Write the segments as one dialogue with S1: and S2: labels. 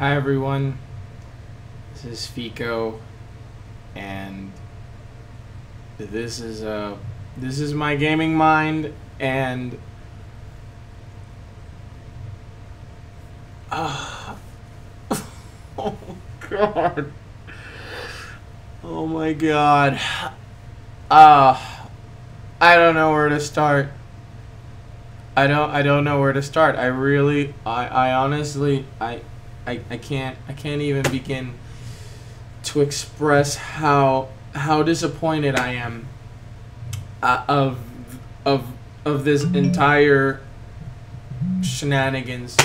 S1: Hi everyone, this is Fico, and this is my gaming mind, and oh god, oh my god, I don't know where to start. I don't know where to start. I honestly, I can't even begin to express how disappointed I am of this entire shenanigans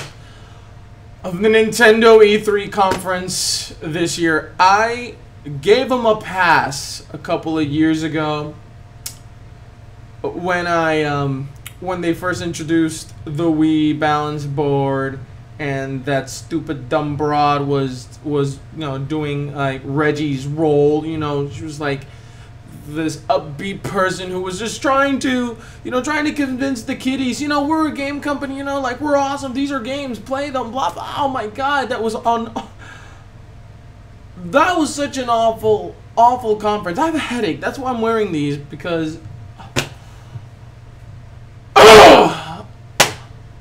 S1: of the Nintendo E3 conference this year. I gave them a pass a couple of years ago when they first introduced the Wii balance board, and that stupid dumb broad was doing like Reggie's role. She was like this upbeat person who was just trying to convince the kiddies, we're a game company, like we're awesome, these are games, play them, blah blah. Oh my god, that was such an awful conference. I have a headache. That's why I'm wearing these, because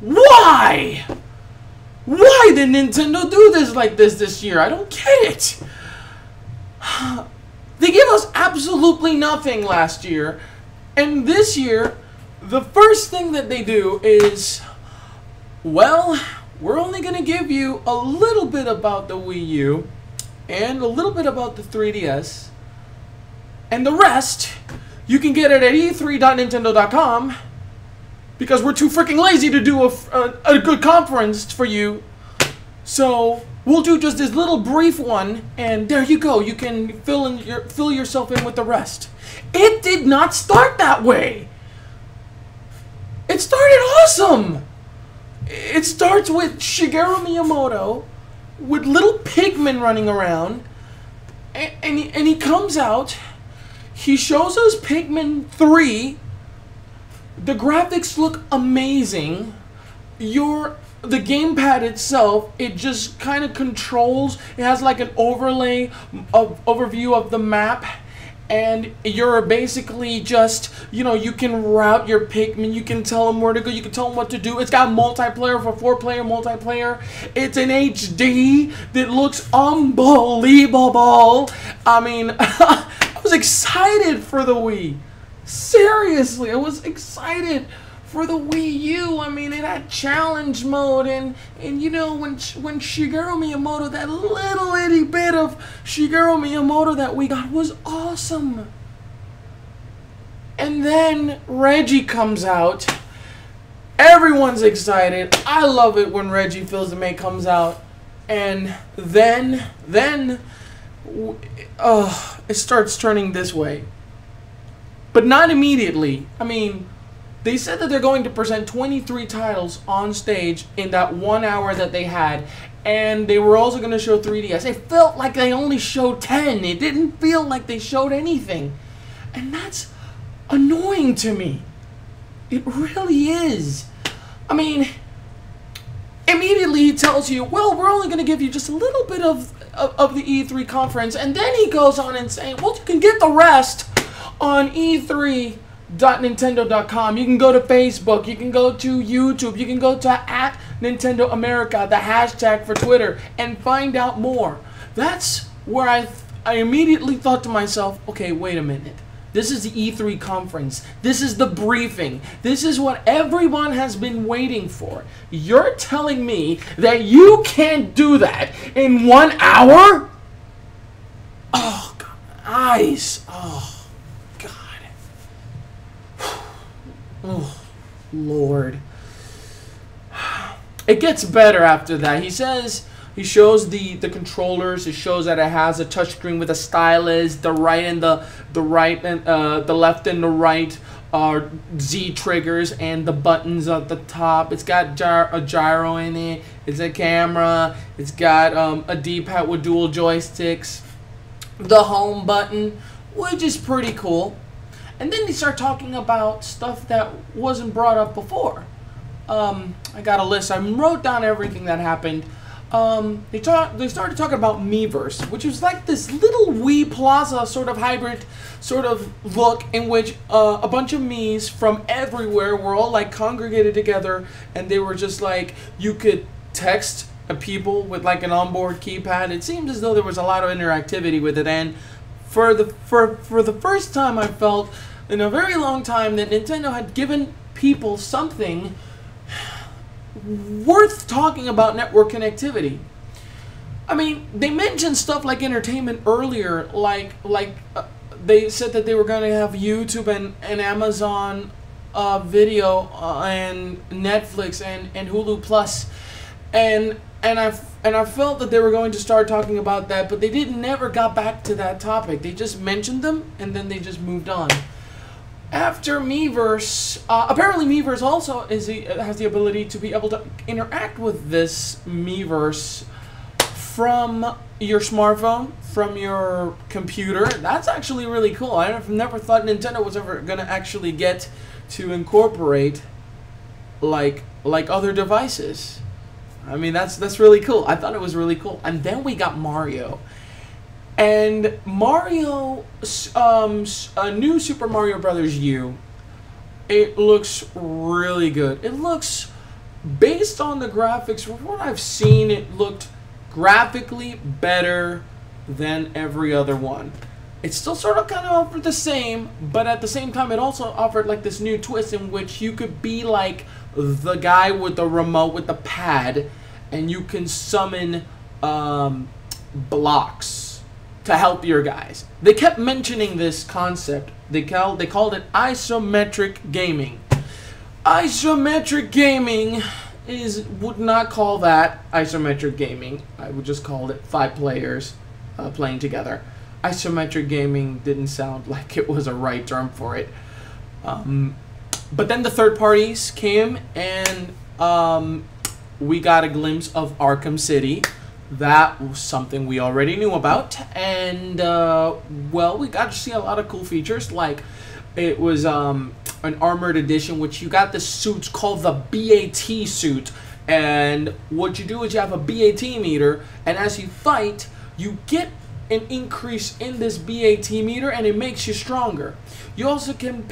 S1: why? Why did Nintendo do this year? I don't get it. They gave us absolutely nothing last year, and this year, the first thing that they do is, well, we're only going to give you a little bit about the Wii U, and a little bit about the 3DS, and the rest, you can get it at e3.nintendo.com, because we're too freaking lazy to do a good conference for you. So we'll do just this little brief one, and there you go. You can fill yourself in with the rest. It did not start that way. It started awesome. It starts with Shigeru Miyamoto with little Pigmen running around, and he comes out. He shows us Pigmen 3. The graphics look amazing. The gamepad itself, it just kind of controls. It has like an overview of the map, and you're basically just, you can route your Pikmin, you can tell them where to go, you can tell them what to do. It's got multiplayer for 4-player multiplayer. It's in HD that looks unbelievable. I mean, I was excited for the Wii. Seriously, I was excited for the Wii U. I mean, it had challenge mode, and when Shigeru Miyamoto, that little itty bit of Shigeru Miyamoto that we got was awesome. And then Reggie comes out. Everyone's excited. I love it when Reggie fils-aime comes out. And then it starts turning this way. But not immediately. I mean, they said that they're going to present 23 titles on stage in that 1 hour that they had. And they were also going to show 3DS. It felt like they only showed 10. It didn't feel like they showed anything. And that's annoying to me. It really is. I mean, immediately he tells you, well, we're only going to give you just a little bit of the E3 conference. And then he goes on and saying, well, you can get the rest on e3.nintendo.com. You can go to Facebook, you can go to YouTube, you can go to @NintendoAmerica, the hashtag for Twitter, and find out more. That's where I immediately thought to myself, okay, wait a minute. This is the E3 conference. This is the briefing. This is what everyone has been waiting for. You're telling me that you can't do that in 1 hour? Oh, God. Eyes. Oh. Oh, Lord. It gets better after that. He shows the controllers. It shows that it has a touchscreen with a stylus. The left and the right are Z triggers, and the buttons at the top. It's got a gyro in it. It's a camera. It's got a D-pad with dual joysticks. The home button, which is pretty cool. And then they start talking about stuff that wasn't brought up before. I got a list. I wrote down everything that happened. they started talking about Miiverse, which was like this little Wii Plaza sort of hybrid sort of look in which a bunch of Miis from everywhere were all like congregated together, and they were just like, you could text people with like an onboard keypad. It seemed as though there was a lot of interactivity with it, and for the first time I felt in a very long time that Nintendo had given people something worth talking about network connectivity. I mean, they mentioned stuff like entertainment earlier, like they said that they were going to have YouTube and Amazon Video and Netflix and Hulu Plus, and I felt that they were going to start talking about that, but they never got back to that topic. They just mentioned them and then they just moved on. After Miiverse, apparently Miiverse also has the ability to be able to interact with this Miiverse from your smartphone, from your computer. That's actually really cool. I've never thought Nintendo was ever going to actually get to incorporate like other devices. I mean, that's really cool. I thought it was really cool. And then we got Mario. And Mario, new Super Mario Brothers U, it looks really good. It looks, based on the graphics, from what I've seen, it looked graphically better than every other one. It still sort of kind of offered the same, but at the same time, it also offered like this new twist in which you could be like the guy with the remote, with the pad, and you can summon blocks to help your guys. They kept mentioning this concept. They called it isometric gaming. Isometric gaming would not call that isometric gaming. I would just call it 5 players playing together. Isometric gaming didn't sound like it was a right term for it. But then the third parties came, and we got a glimpse of Arkham City. That was something we already knew about, and well, we got to see a lot of cool features. Like, it was an armored edition, which you got the suits called the BAT suit, and what you do is you have a BAT meter, and as you fight, you get an increase in this BAT meter, and it makes you stronger. You also can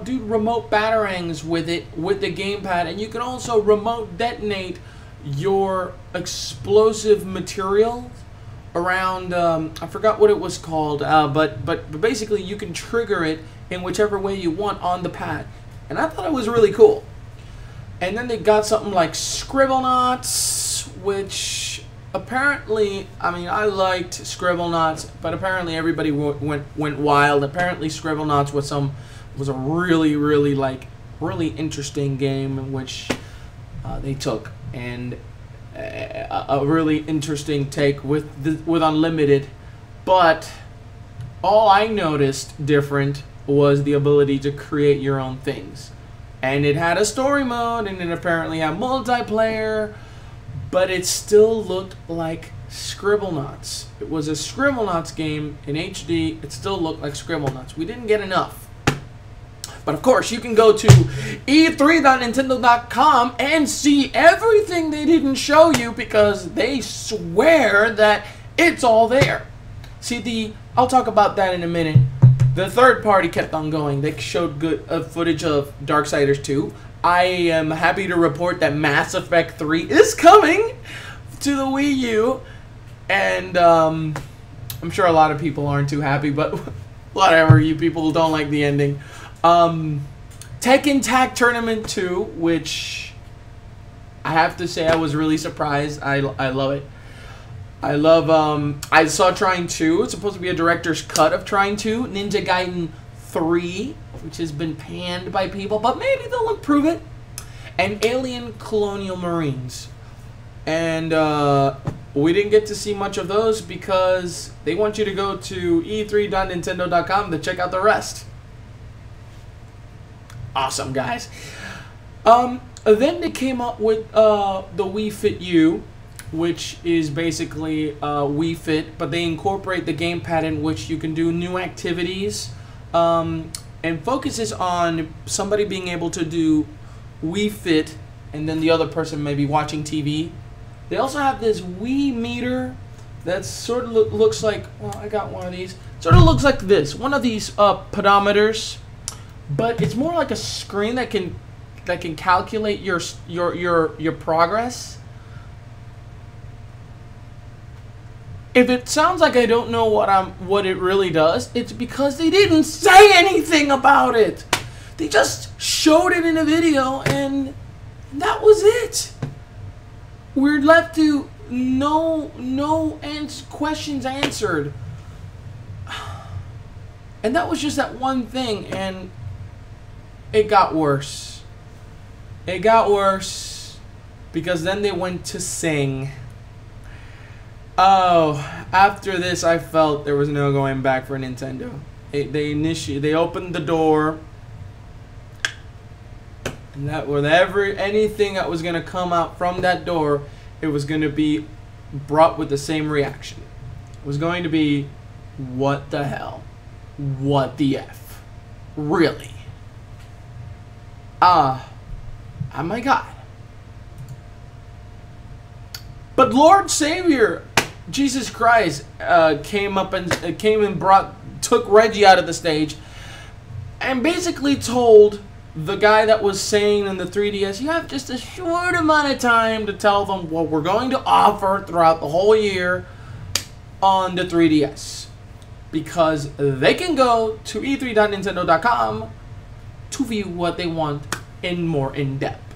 S1: do remote batarangs with it, with the gamepad, and you can also remote detonate your explosive material around, I forgot what it was called, but basically you can trigger it in whichever way you want on the pad, and I thought it was really cool. And then they got something like Scribblenauts, which apparently, I mean, I liked Scribblenauts, but apparently everybody went wild. Apparently Scribblenauts was a really interesting game in which they took, and a really interesting take with Unlimited. But all I noticed different was the ability to create your own things, and it had a story mode, and it apparently had multiplayer, but it still looked like Scribblenauts. It was a Scribblenauts game in HD. It still looked like Scribblenauts. We didn't get enough. But of course, you can go to e3.nintendo.com and see everything they didn't show you, because they swear that it's all there. See, I'll talk about that in a minute. The third party kept on going. They showed good footage of Darksiders 2. I am happy to report that Mass Effect 3 is coming to the Wii U. And I'm sure a lot of people aren't too happy, but whatever, you people don't like the ending. Tekken Tag Tournament 2, which I have to say I was really surprised. I love it. I love, I saw Trine 2. It's supposed to be a director's cut of Trine 2. Ninja Gaiden 3, which has been panned by people, but maybe they'll improve it. And Alien Colonial Marines. And we didn't get to see much of those because they want you to go to e3.nintendo.com to check out the rest. Awesome, guys. Then they came up with the Wii Fit U, which is basically Wii Fit, but they incorporate the gamepad in which you can do new activities, and focuses on somebody being able to do Wii Fit, and then the other person maybe watching TV They also have this Wii meter that sort of looks like, well, I got one of these. Sort of looks like this, one of these pedometers, but it's more like a screen that can calculate your progress. If it sounds like I don't know what it really does, it's because they didn't say anything about it. They just showed it in a video, and that was it. We're left to no questions answered. And that was just that one thing, and it got worse. It got worse because then they went to sing. Oh, after this, I felt there was no going back for Nintendo. They opened the door, and that with anything that was gonna come out from that door, it was gonna be brought with the same reaction. It was going to be, what the hell? What the F? Really? Oh my God. But Lord Savior Jesus Christ came and took Reggie out of the stage and basically told the guy that was saying in the 3DS, you have just a short amount of time to tell them what we're going to offer throughout the whole year on the 3DS. Because they can go to e3.nintendo.com to view what they want more in depth.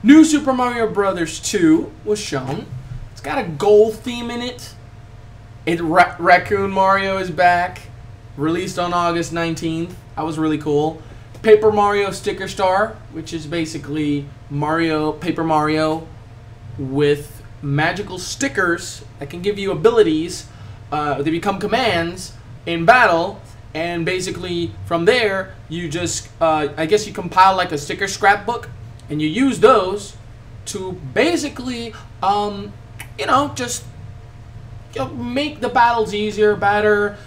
S1: New Super Mario Bros. 2 was shown. It's got a gold theme in it. Raccoon Mario is back. Released on August 19th. That was really cool. Paper Mario Sticker Star, which is basically Paper Mario with magical stickers that can give you abilities. They become commands in battle, and basically from there you just I guess you compile like a sticker scrapbook, and you use those to basically just make the battles easier, better.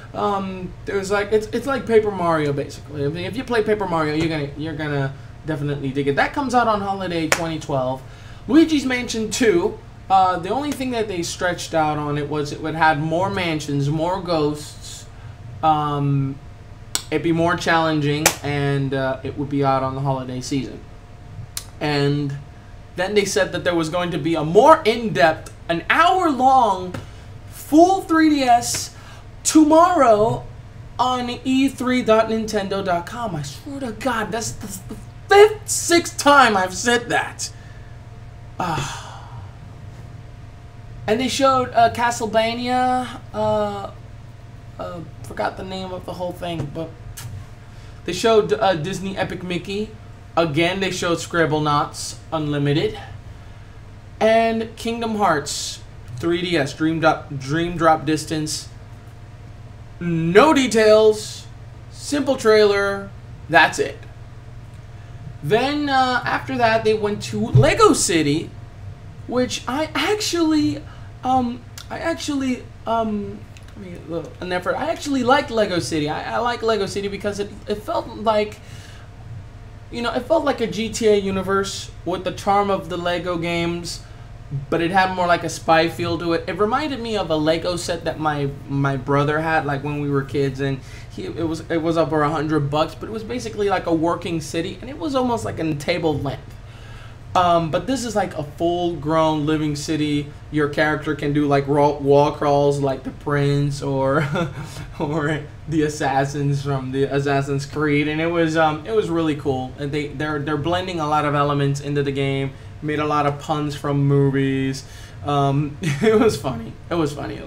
S1: There's like it's like Paper Mario basically. I mean, if you play Paper Mario, you're gonna definitely dig it. That comes out on holiday 2012. Luigi's Mansion 2. The only thing that they stretched out on it was it would have more mansions, more ghosts. It'd be more challenging, and it would be out on the holiday season. And then they said that there was going to be a more in-depth, an hour-long, full 3DS tomorrow on e3.nintendo.com. I swear to God, that's the sixth time I've said that. And they showed Castlevania. Forgot the name of the whole thing, but they showed Disney Epic Mickey. Again, they showed Scribblenauts Unlimited. And Kingdom Hearts 3DS Dream Drop Distance. No details. Simple trailer. That's it. Then after that, they went to Lego City, which I actually liked Lego City. I like Lego City because it felt like, it felt like a GTA universe with the charm of the Lego games, but it had more like a spy feel to it. It reminded me of a Lego set that my brother had, like when we were kids, and it was over $100, but it was basically like a working city, and it was almost like a table length. But this is like a full-grown living city. Your character can do like wall crawls like the Prince or the assassins from the Assassin's Creed, and it was really cool. And they're blending a lot of elements into the game. Made a lot of puns from movies. It was funny. It was funny.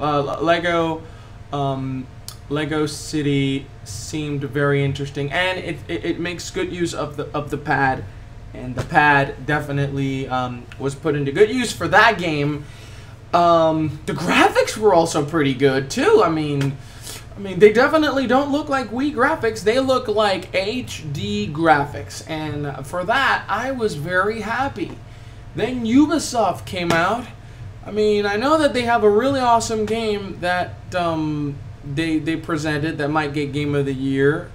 S1: Lego City seemed very interesting, and it makes good use of the pad. And the pad definitely was put into good use for that game. The graphics were also pretty good too. I mean, they definitely don't look like Wii graphics. They look like HD graphics, and for that, I was very happy. Then Ubisoft came out. I mean, I know that they have a really awesome game that they presented that might get Game of the Year,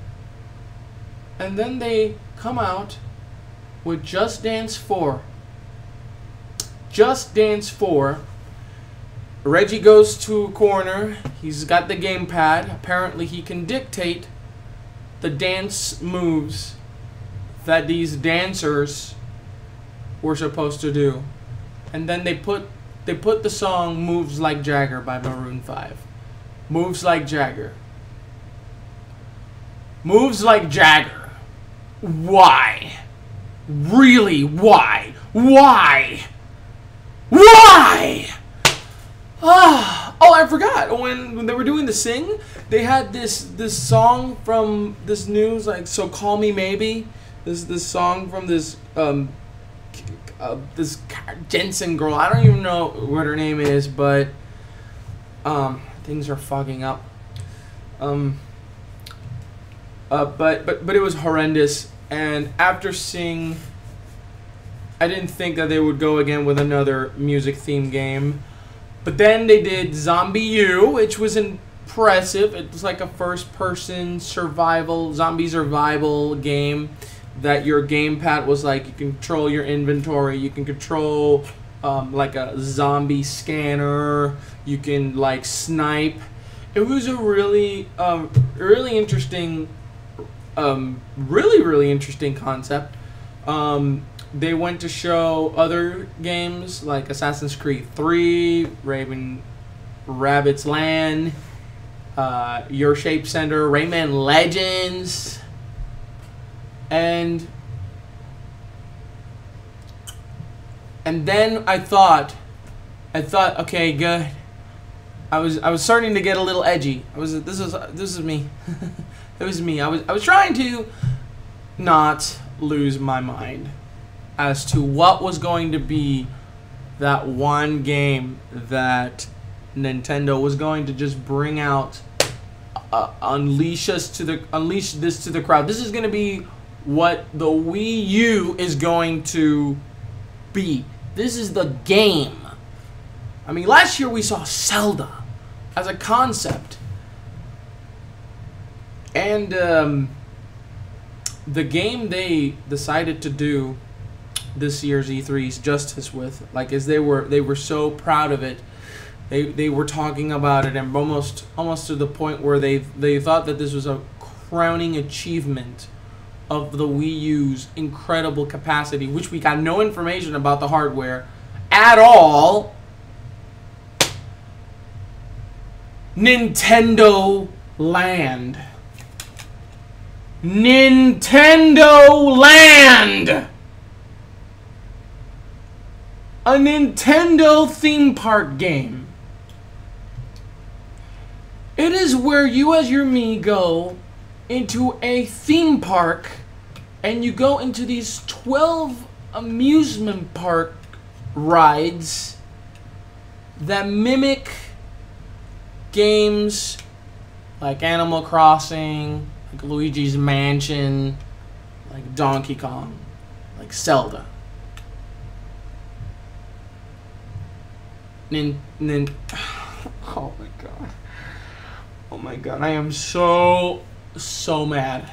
S1: and then they come out with Just Dance 4. Just Dance 4. Reggie goes to a corner. He's got the gamepad. Apparently he can dictate the dance moves that these dancers were supposed to do. And then they put the song Moves Like Jagger by Maroon 5. Moves Like Jagger. Moves Like Jagger. Why? Really, why? Why? Why? Oh, I forgot. When they were doing the sing, they had this song from this news, like So Call Me Maybe. This song from this this Jensen girl. I don't even know what her name is, but things are fogging up. But it was horrendous. And after seeing, I didn't think that they would go again with another music theme game. But then they did Zombie U, which was impressive. It was like a first-person zombie survival game that your gamepad was like, you can control your inventory, you can control like a zombie scanner, you can like snipe. It was a really interesting, really interesting concept. They went to show other games like Assassin's Creed 3, Rabbit's Land, Your Shape Center, Rayman Legends, and then I thought, okay, good. I was starting to get a little edgy. This is me. It was me. I was trying to not lose my mind as to what was going to be that one game that Nintendo was going to just bring out, unleash this to the crowd. This is going to be what the Wii U is going to be. This is the game. I mean, last year we saw Zelda as a concept, and the game they decided to do this year's E3's justice with, like, as they were so proud of it. They were talking about it, and almost to the point where they thought that this was a crowning achievement of the Wii U's incredible capacity, which we got no information about the hardware at all. Nintendo Land. Nintendo Land! A Nintendo theme park game. It is where you as your me go into a theme park, and you go into these 12 amusement park rides that mimic games like Animal Crossing, like Luigi's Mansion, like Donkey Kong, like Zelda. Oh my god. Oh my god, I am so mad.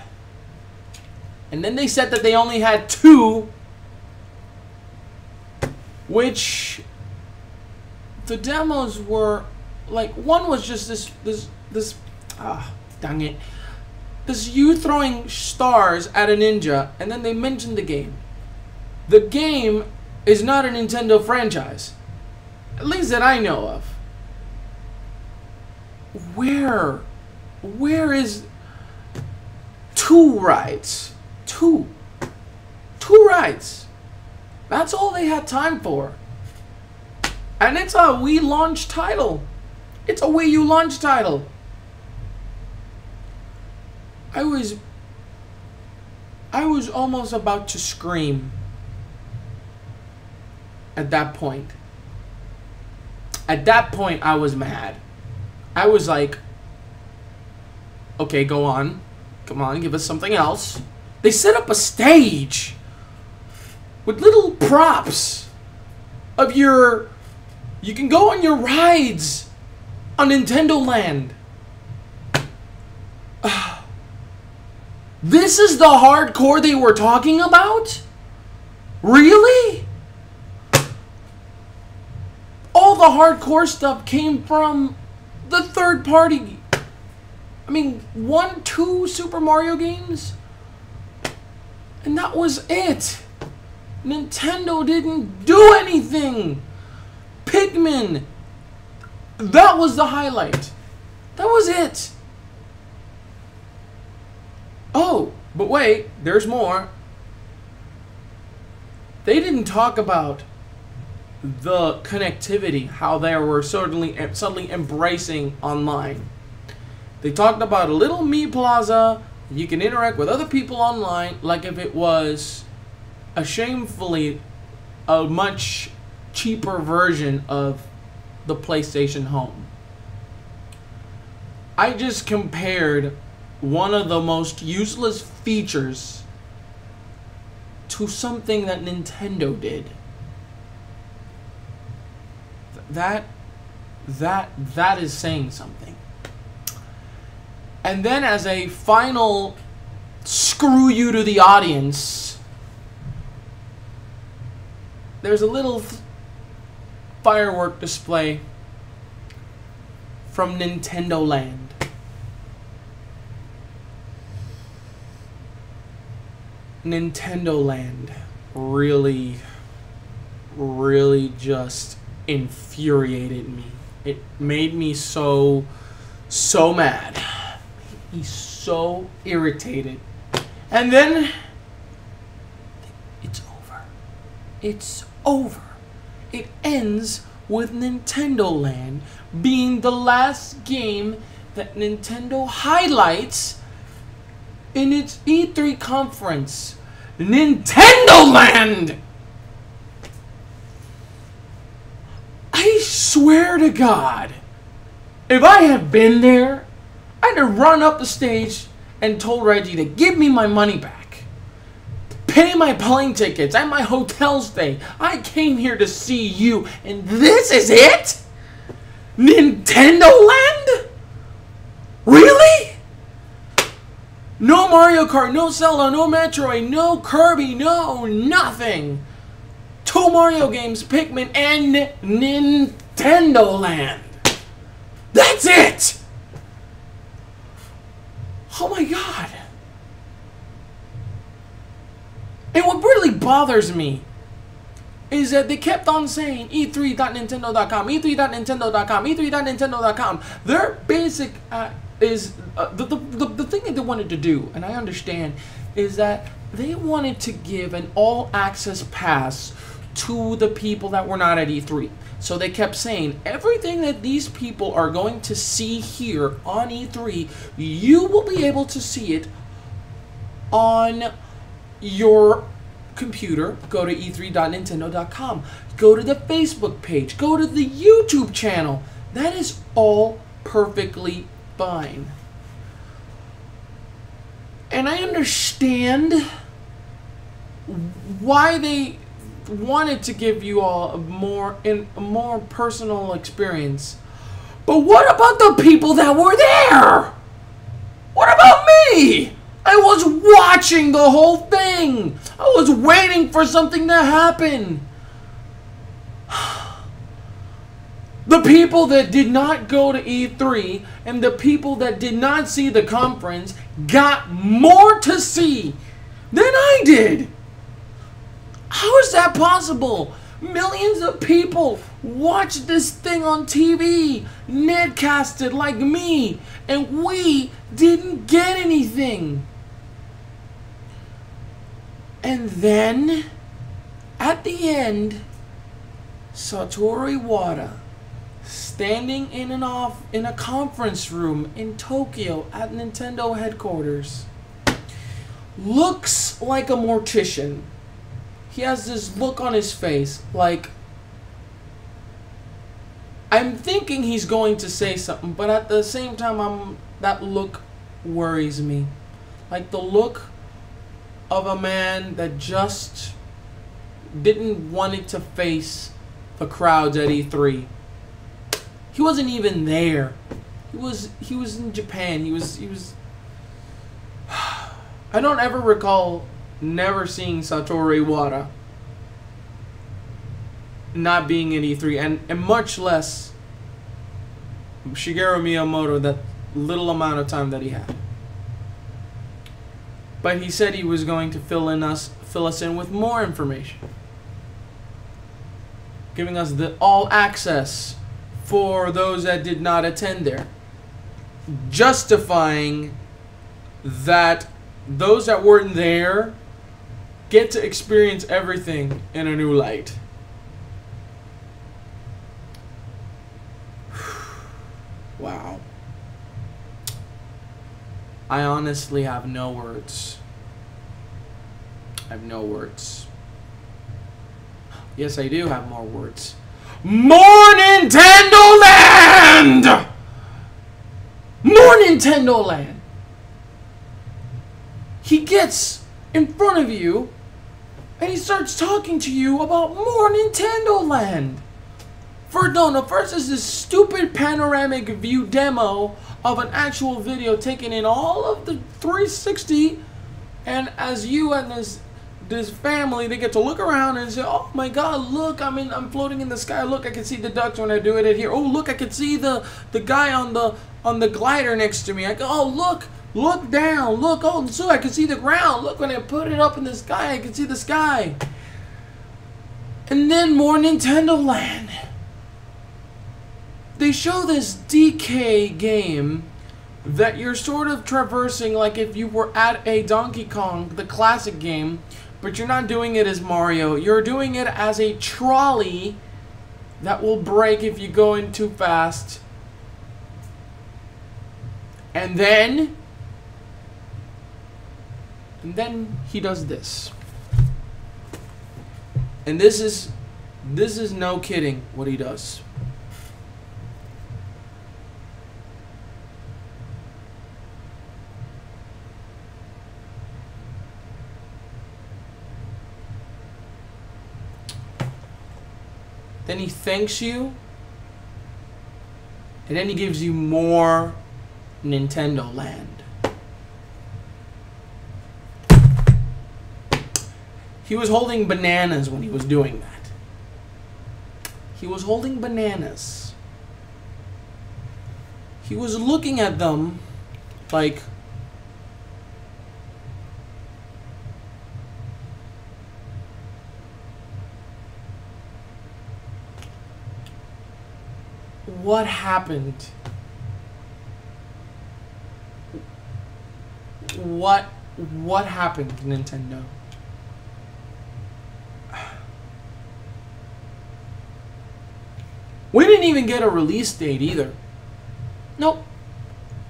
S1: And then they said that they only had 2, which the demos were like, one was just this dang it. This you throwing stars at a ninja, and then they mentioned the game. The game is not a Nintendo franchise. At least that I know of. Where is 2 rides? 2 rides. That's all they had time for. And it's a Wii launch title. It's a Wii U launch title. I was almost about to scream at that point. At that point, I was mad. I was like, okay, go on. Come on, give us something else. They set up a stage with little props of your... You can go on your rides on Nintendo Land. This is the hardcore they were talking about? Really? all the hardcore stuff came from the third party. I mean, 1, 2 Super Mario games, and that was it. Nintendo didn't do anything. Pikmin, that was the highlight. That was it. Oh, but wait, there's more. They didn't talk about the connectivity, how they were suddenly embracing online. They talked about a little Me Plaza. You can interact with other people online like if it was shamefully a much cheaper version of the PlayStation Home. I just compared one of the most useless features to something that Nintendo did. That is saying something. And then as a final screw you to the audience, there's a little firework display from Nintendo Land. Nintendo Land really just infuriated me. It made me so mad. It made me so irritated. And then it's over. It's over. It ends with Nintendo Land being the last game that Nintendo highlights in its E3 conference. Nintendo Land! I swear to God, if I had been there, I'd have run up the stage and told Reggie to give me my money back. Pay my plane tickets and my hotel stay. I came here to see you, and this is it? Nintendo Land? Really? No Mario Kart, no Zelda, no Metroid, no Kirby, no nothing. 2 Mario games, Pikmin, and Nintendo Land. That's it! Oh my God. And what really bothers me is that they kept on saying e3.nintendo.com, e3.nintendo.com, e3.nintendo.com. Their basic is the thing that they wanted to do, and I understand, is that they wanted to give an all-access pass to the people that were not at E3. So they kept saying, everything that these people are going to see here on E3, you will be able to see it on your computer. Go to e3.nintendo.com. Go to the Facebook page. Go to the YouTube channel. That is all perfectly fine. And I understand why they wanted to give you all a more personal experience. But what about the people that were there? What about me? I was watching the whole thing. I was waiting for something to happen. The people that did not go to E3 and the people that did not see the conference got more to see than I did. How is that possible? Millions of people watched this thing on TV, netcasted like me, and we didn't get anything. And then, at the end, Satoru Iwata, standing in a conference room in Tokyo at Nintendo headquarters, looks like a mortician. He has this look on his face, like, I'm thinking he's going to say something, but at the same time, that look worries me. Like the look of a man that just didn't want it to face the crowds at E3. He wasn't even there. He was in Japan. He was I don't ever recall never seeing Satoru Iwata. not being at E3, and much less Shigeru Miyamoto, that little amount of time that he had. But he said he was going to fill us in with more information, giving us the all access for those that did not attend there, justifying that those that weren't there get to experience everything in a new light. Wow. I honestly have no words. I have no words. Yes, I do have more words. More Nintendo Land! More Nintendo Land! He gets in front of you and he starts talking to you about more Nintendo Land. First is this stupid panoramic view demo of an actual video taken in all of the 360, and as you and this family, they get to look around and say, oh my god, look, I'm floating in the sky, look, I can see the ducks when I do it here, oh look, I can see the guy on the glider next to me, I go, oh look down, look, oh so I can see the ground, look, when I put it up in the sky, I can see the sky. And then more Nintendo Land. They show this DK game that you're sort of traversing like if you were at a Donkey Kong, the classic game, but you're not doing it as Mario. You're doing it as a trolley that will break if you go in too fast. And then he does this. And this is no kidding what he does. Then he thanks you, and then he gives you more Nintendo Land. He was holding bananas when he was doing that. He was holding bananas. He was looking at them like, what happened? What happened, Nintendo? We didn't even get a release date either. Nope.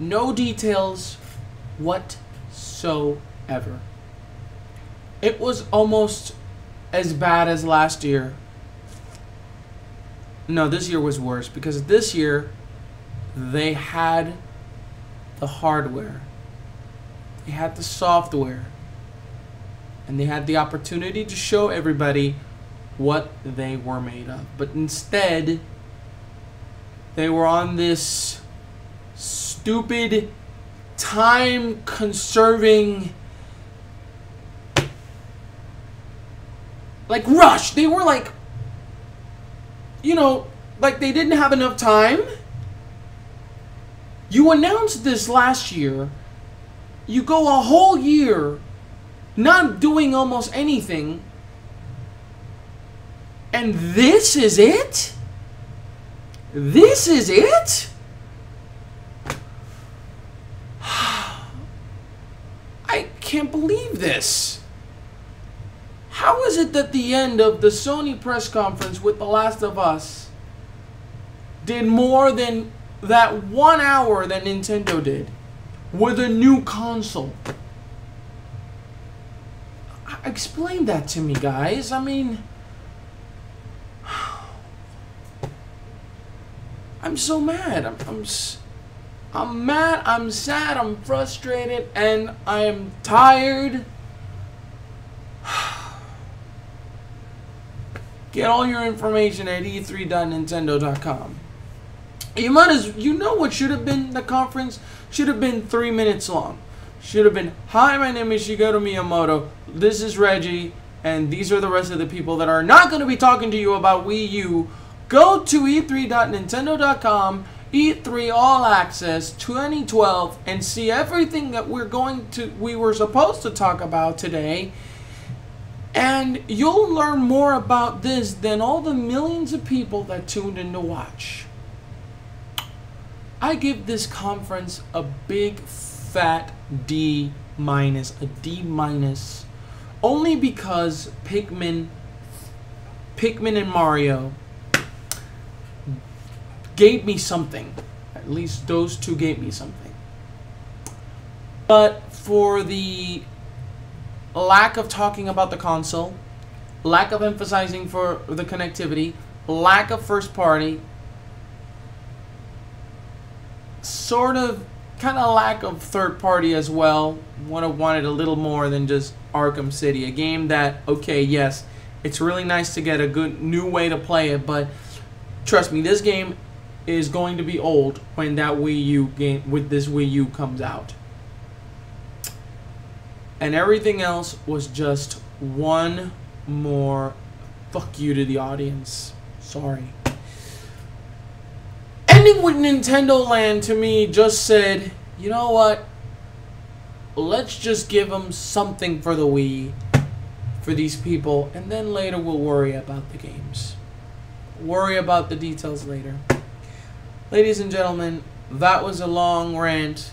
S1: No details whatsoever. It was almost as bad as last year. No, this year was worse because this year they had the hardware, they had the software, and they had the opportunity to show everybody what they were made of. But instead, they were on this stupid, time-conserving, like, rush. They were like, you know, like they didn't have enough time. You announced this last year. You go a whole year not doing almost anything. And this is it? This is it? I can't believe this. How is it that the end of the Sony press conference with The Last of Us did more than that 1 hour that Nintendo did with a new console? Explain that to me, guys. I mean, I'm so mad. I'm mad, I'm sad, I'm frustrated, and I am tired. Get all your information at e3.nintendo.com. You know what should have been the conference? Should have been 3 minutes long. Should have been, hi, my name is Shigeru Miyamoto. This is Reggie. and these are the rest of the people that are not going to be talking to you about Wii U, go to e3.nintendo.com, E3 All Access 2012, and see everything that we were supposed to talk about today. And you'll learn more about this than all the millions of people that tuned in to watch. I give this conference a big fat D-, a D-, only because Pikmin and Mario gave me something. At least those two gave me something. But for the lack of talking about the console, lack of emphasizing for the connectivity, lack of first party, sort of kind of lack of third party as well. Would have wanted a little more than just Arkham City, a game that, okay, yes, it's really nice to get a good new way to play it, but trust me, this game is going to be old when that Wii U game with this Wii U comes out. And everything else was just one more fuck you to the audience. Sorry. Ending with Nintendo Land to me just said, you know what? Let's just give them something for the Wii, for these people, and then later we'll worry about the games. Worry about the details later. Ladies and gentlemen, that was a long rant.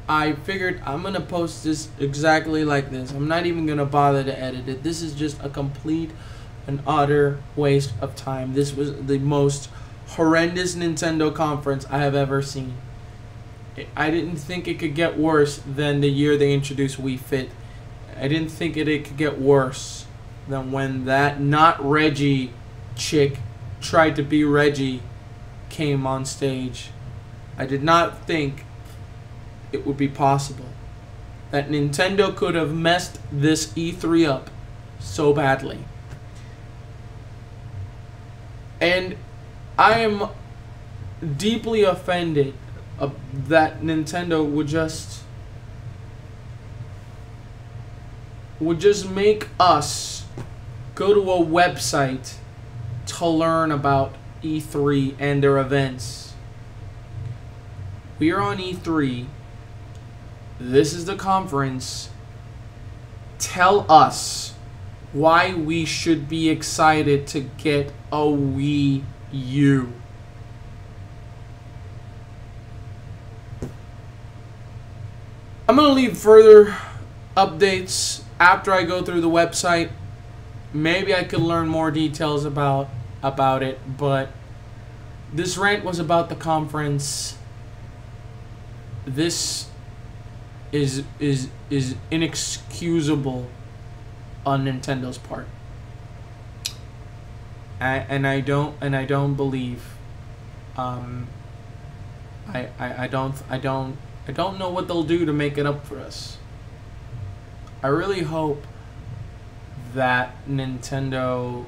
S1: I figured I'm going to post this exactly like this. I'm not even going to bother to edit it. This is just a complete and utter waste of time. This was the most horrendous Nintendo conference I have ever seen. I didn't think it could get worse than the year they introduced Wii Fit. I didn't think it could get worse than when that not Reggie chick tried to be Reggie came on stage. I did not think it would be possible that Nintendo could have messed this E3 up so badly. And I am deeply offended that Nintendo would just make us go to a website to learn about E3 and their events. We are on E3. This is the conference. Tell us why we should be excited to get a Wii U. I'm going to leave further updates after I go through the website. Maybe I could learn more details about it, but this rant was about the conference. This is inexcusable on Nintendo's part. And I don't believe I don't know what they'll do to make it up for us. I really hope that Nintendo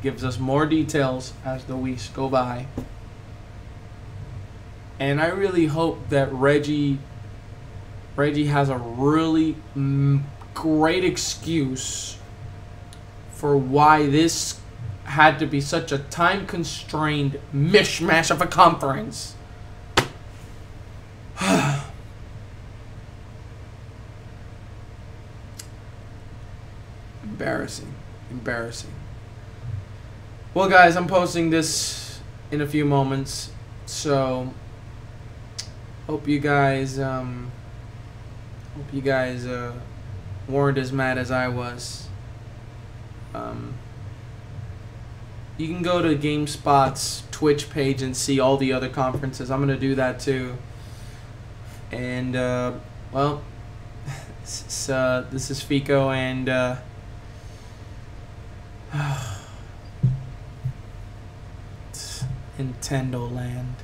S1: gives us more details as the weeks go by. And I really hope that Reggie has a really great excuse for why this had to be such a time-constrained mishmash of a conference. Embarrassing. Well, guys, I'm posting this in a few moments, so hope you guys weren't as mad as I was. You can go to GameSpot's Twitch page and see all the other conferences. I'm gonna do that too. And well, this is Fico, and Nintendo Land.